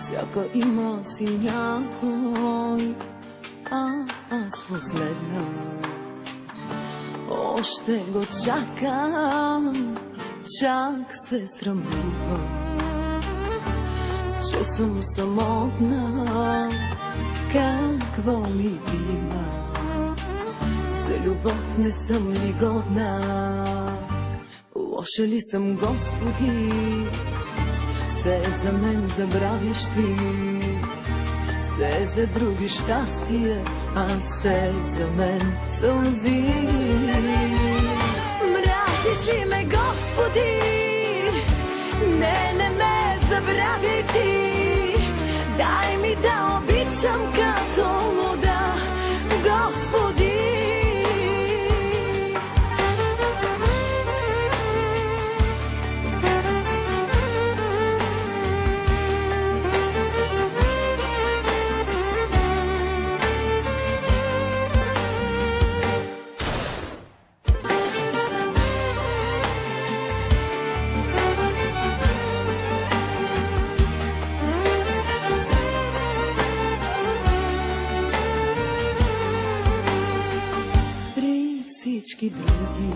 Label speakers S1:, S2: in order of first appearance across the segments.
S1: Всяка има си някой, аз последна. Още го чакам, чак се срамувам, че съм самотна. Какво ми има? За любов не съм ли годна? Лоша ли съм, Господи? Все за мен забравиш ти, все за други щастие, а все за мен сълзи. Мразиш ли ме, Господи? Не ме забравяй ти. Дай ми да обичам като луда, Господи. Всички други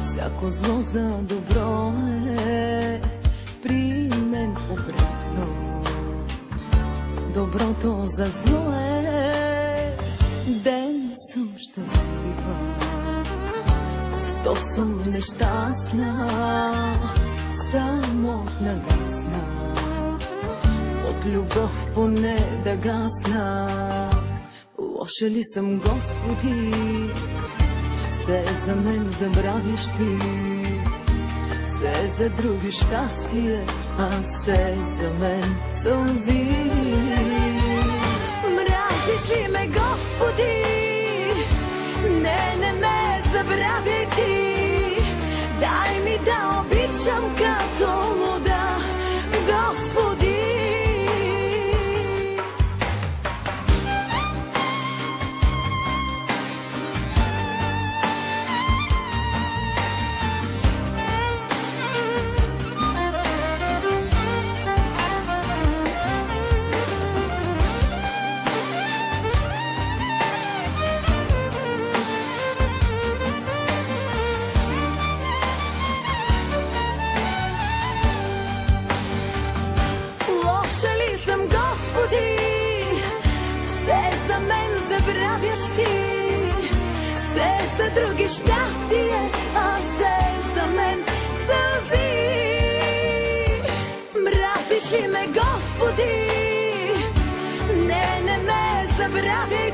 S1: всяко зло за добро е, при мен обратно доброто за зло е. Ден съм щастлива, сто съм нещастна, самотна гасна, от любов поне да гасна. Лоша ли съм, Господи? Все за мен забравиш ти, все за други щастие, а все за мен сълзи. Мразиш ли ме, Господи? Не ме забравяй ти. Дай ми да обичам като луда, Господи. Забравяш ти, все за други щастие, а все за мен сълзи. Мразиш ли ме, Господи? Не ме забравяй